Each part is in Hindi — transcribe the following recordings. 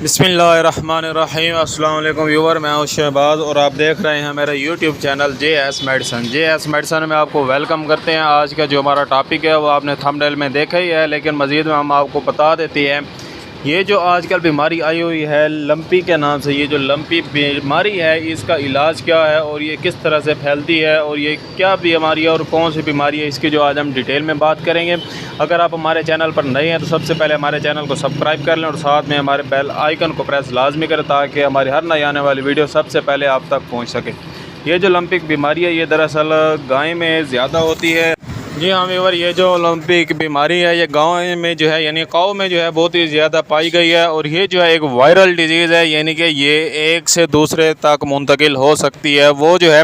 बिस्मिल्लाहिर्रहमानिर्रहीम। अस्सलाम वालेकुम व्यूवर, मैं हूं शहबाज और आप देख रहे हैं मेरा यूट्यूब चैनल JS मेडिसन में आपको वेलकम करते हैं। आज का जो हमारा टॉपिक है वो आपने थंबनेल में देखा ही है, लेकिन मज़ीद में हम आपको बता देते हैं। ये जो आजकल बीमारी आई हुई है लंपी के नाम से, ये जो लंपी बीमारी है इसका इलाज क्या है और ये किस तरह से फैलती है और ये क्या बीमारी है और कौन सी बीमारी है, इसकी जो आज हम डिटेल में बात करेंगे। अगर आप हमारे चैनल पर नए हैं तो सबसे पहले हमारे चैनल को सब्सक्राइब कर लें और साथ में हमारे बेल आइकन को प्रेस लाजमी करें ताकि हमारी हर नई आने वाली वीडियो सबसे पहले आप तक पहुँच सके। ये जो लंपिक बीमारी है ये दरअसल गाय में ज़्यादा होती है। जी हाँ व्यूवर, ये जो लंपिक बीमारी है ये गाँव में जो है यानी काऊ में जो है बहुत ही ज़्यादा पाई गई है और ये जो है एक वायरल डिजीज़ है, यानी कि ये एक से दूसरे तक मुंतकिल हो सकती है। वो जो है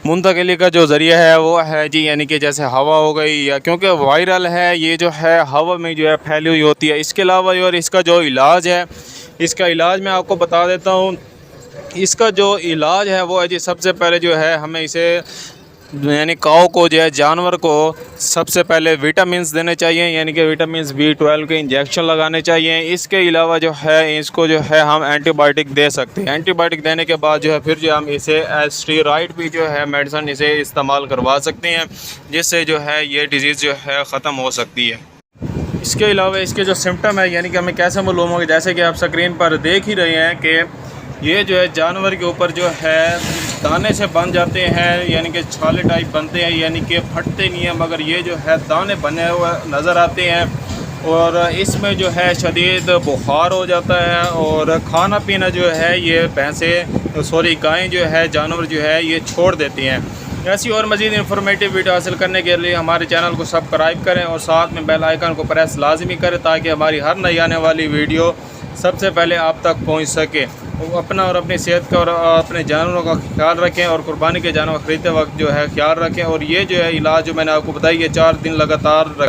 मुंतकिली का जो ज़रिया है वो है जी, यानी कि जैसे हवा हो गई, या क्योंकि वायरल है ये जो है हवा में जो है फैली हुई होती है। इसके अलावा और इसका जो इलाज है, इसका इलाज मैं आपको बता देता हूँ। इसका जो इलाज है वो है जी, सबसे पहले जो है हमें इसे यानी काऊ को जो है जानवर को सबसे पहले विटामिन्स देने चाहिए, यानी कि विटामिन B12 के इंजेक्शन लगाने चाहिए। इसके अलावा जो है इसको जो है हम एंटीबायोटिक दे सकते हैं। एंटीबायोटिक देने के बाद जो है फिर जो हम इसे स्टेरॉइड भी जो है मेडिसिन इसे इस्तेमाल करवा सकते हैं, जिससे जो है ये डिज़ीज़ जो है ख़त्म हो सकती है। इसके अलावा इसके जो सिम्टम है, यानी कि हमें कैसे मालूम होगा, जैसे कि आप स्क्रीन पर देख ही रहे हैं कि ये जो है जानवर के ऊपर जो है दाने से बन जाते हैं, यानी कि छाले टाइप बनते हैं, यानी कि फटते नहीं हैं मगर ये जो है दाने बने हुए नज़र आते हैं। और इसमें जो है शदीद बुखार हो जाता है और खाना पीना जो है ये गायें जो है जानवर जो है ये छोड़ देती हैं। ऐसी और मज़ीद इन्फॉर्मेटिव वीडियो हासिल करने के लिए हमारे चैनल को सब्सक्राइब करें और साथ में बेल आइकन को प्रेस लाजमी करें ताकि हमारी हर नई आने वाली वीडियो सबसे पहले आप तक पहुंच सके। तो अपना और अपनी सेहत का और अपने जानवरों का ख्याल रखें और कुर्बानी के जानवर ख़रीदते वक्त जो है ख्याल रखें। और ये जो है इलाज जो मैंने आपको बताया ये 4 दिन लगातार